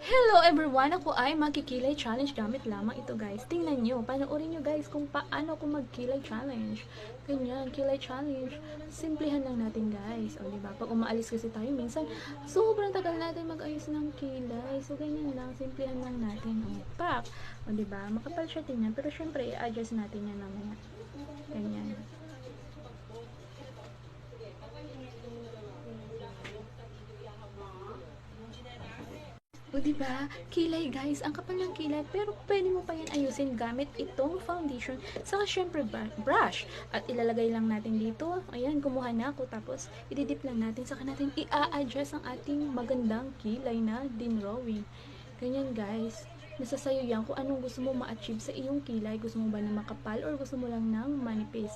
Hello everyone! Ako ay magkikilay challenge gamit lamang ito guys. Tingnan nyo, panoorin nyo guys kung paano ako magkilay challenge. Ganyan, kilay challenge. Simplihan lang natin guys. O diba, pag umaalis kasi tayo, minsan sobrang tagal natin mag-ayos ng kilay. So ganyan lang, simplihan lang natin. O, pak! O diba, makapal siya tingnan. Pero syempre, i-adjust natin yan mamaya. Ganyan. O diba? Kilay guys, ang kapal ng kilay, pero pwede mo pa yan ayusin gamit itong foundation. Saka syempre brush. At ilalagay lang natin dito. Ayan, kumuha na ako. Tapos, ididip lang natin. Saka natin i-a-adjust ang ating magandang kilay na dinrawing. Ganyan guys. Nasa sayo yan kung anong gusto mo ma-achieve sa iyong kilay. Gusto mo ba na makapal or gusto mo lang ng manipis?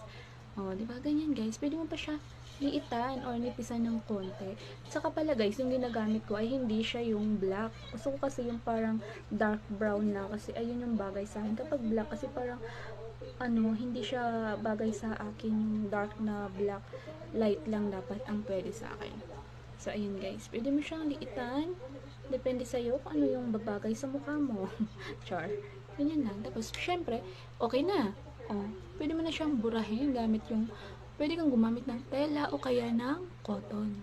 O, diba? Ganyan guys. Pwede mo pa siya liitan or nipisan ng konti. Saka pala guys, yung ginagamit ko ay hindi siya yung black. Gusto ko kasi yung parang dark brown na kasi ayun yung bagay sa akin. Kapag black kasi parang hindi siya bagay sa akin yung dark na black. Light lang dapat ang pwede sa akin. So ayun guys, pwede mo siyang liitan. Depende sa'yo kung ano yung babagay sa mukha mo. Char. Ganyan lang. Tapos, syempre, okay na. Oh, pwede mo na siyang burahin gamit yung pwede kang gumamit ng tela o kaya ng cotton.